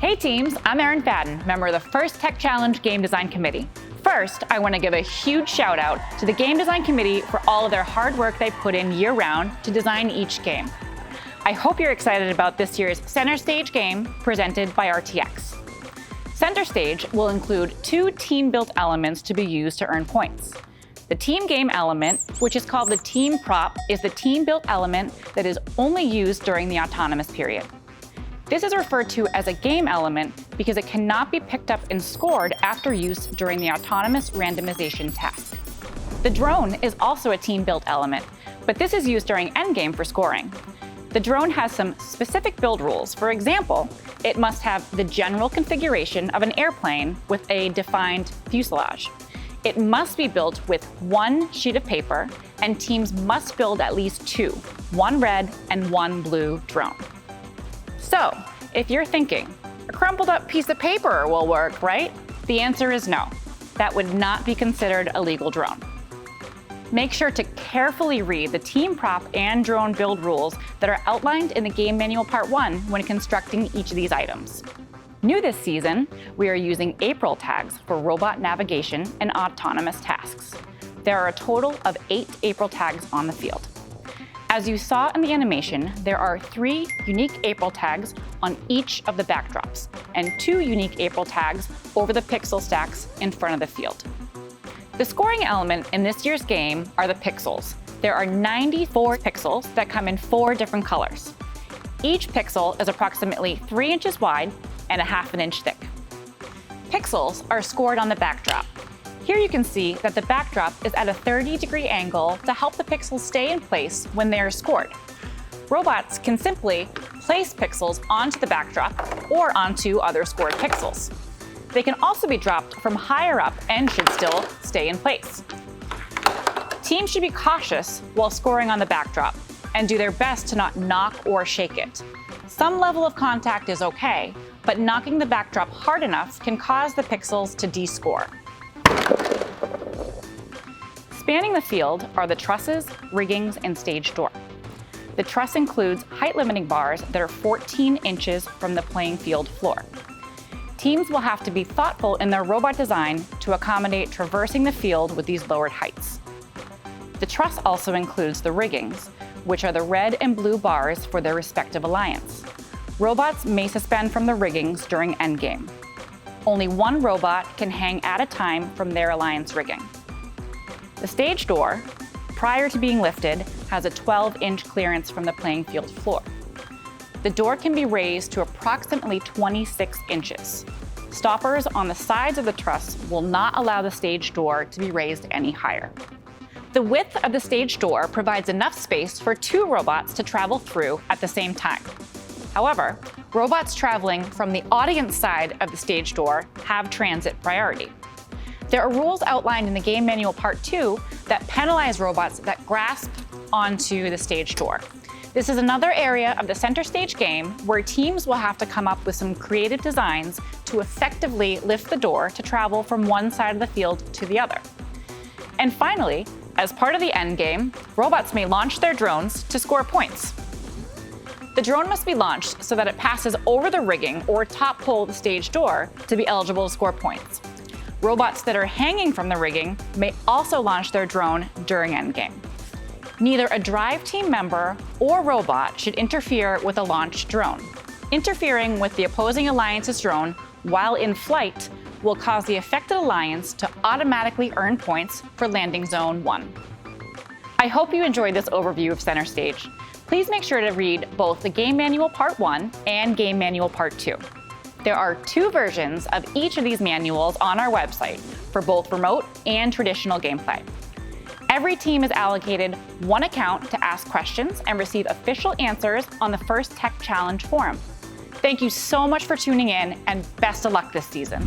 Hey teams, I'm Erin Fadden, member of the First Tech Challenge Game Design Committee. First, I want to give a huge shout out to the Game Design Committee for all of their hard work they put in year-round to design each game. I hope you're excited about this year's Center Stage game presented by RTX. Center Stage will include 2 team-built elements to be used to earn points. The team game element, which is called the team prop, is the team-built element that is only used during the autonomous period. This is referred to as a game element because it cannot be picked up and scored after use during the autonomous randomization task. The drone is also a team-built element, but this is used during endgame for scoring. The drone has some specific build rules. For example, it must have the general configuration of an airplane with a defined fuselage. It must be built with 1 sheet of paper, and teams must build at least 2, 1 red and 1 blue drone. So, if you're thinking, a crumpled up piece of paper will work, right? The answer is no. That would not be considered a legal drone. Make sure to carefully read the team prop and drone build rules that are outlined in the Game Manual Part 1 when constructing each of these items. New this season, we are using April tags for robot navigation and autonomous tasks. There are a total of 8 April tags on the field. As you saw in the animation, there are 3 unique April tags on each of the backdrops, and 2 unique April tags over the pixel stacks in front of the field. The scoring element in this year's game are the pixels. There are 94 pixels that come in 4 different colors. Each pixel is approximately 3 inches wide and 1/2 inch thick. Pixels are scored on the backdrop. Here you can see that the backdrop is at a 30-degree angle to help the pixels stay in place when they are scored. Robots can simply place pixels onto the backdrop or onto other scored pixels. They can also be dropped from higher up and should still stay in place. Teams should be cautious while scoring on the backdrop and do their best to not knock or shake it. Some level of contact is okay, but knocking the backdrop hard enough can cause the pixels to descore. Spanning the field are the trusses, riggings, and stage door. The truss includes height-limiting bars that are 14 inches from the playing field floor. Teams will have to be thoughtful in their robot design to accommodate traversing the field with these lowered heights. The truss also includes the riggings, which are the red and blue bars for their respective alliance. Robots may suspend from the riggings during endgame. Only 1 robot can hang at a time from their alliance rigging. The stage door, prior to being lifted, has a 12-inch clearance from the playing field floor. The door can be raised to approximately 26 inches. Stoppers on the sides of the truss will not allow the stage door to be raised any higher. The width of the stage door provides enough space for 2 robots to travel through at the same time. However, robots traveling from the audience side of the stage door have transit priority. There are rules outlined in the Game Manual Part 2 that penalize robots that grasp onto the stage door. This is another area of the Center Stage game where teams will have to come up with some creative designs to effectively lift the door to travel from one side of the field to the other. And finally, as part of the end game, robots may launch their drones to score points. The drone must be launched so that it passes over the rigging or top pole of the stage door to be eligible to score points. Robots that are hanging from the rigging may also launch their drone during endgame. Neither a drive team member or robot should interfere with a launched drone. Interfering with the opposing alliance's drone while in flight will cause the affected alliance to automatically earn points for landing zone 1. I hope you enjoyed this overview of Center Stage. Please make sure to read both the Game Manual Part 1 and Game Manual Part 2. There are 2 versions of each of these manuals on our website for both remote and traditional gameplay. Every team is allocated 1 account to ask questions and receive official answers on the First Tech Challenge forum. Thank you so much for tuning in, and best of luck this season.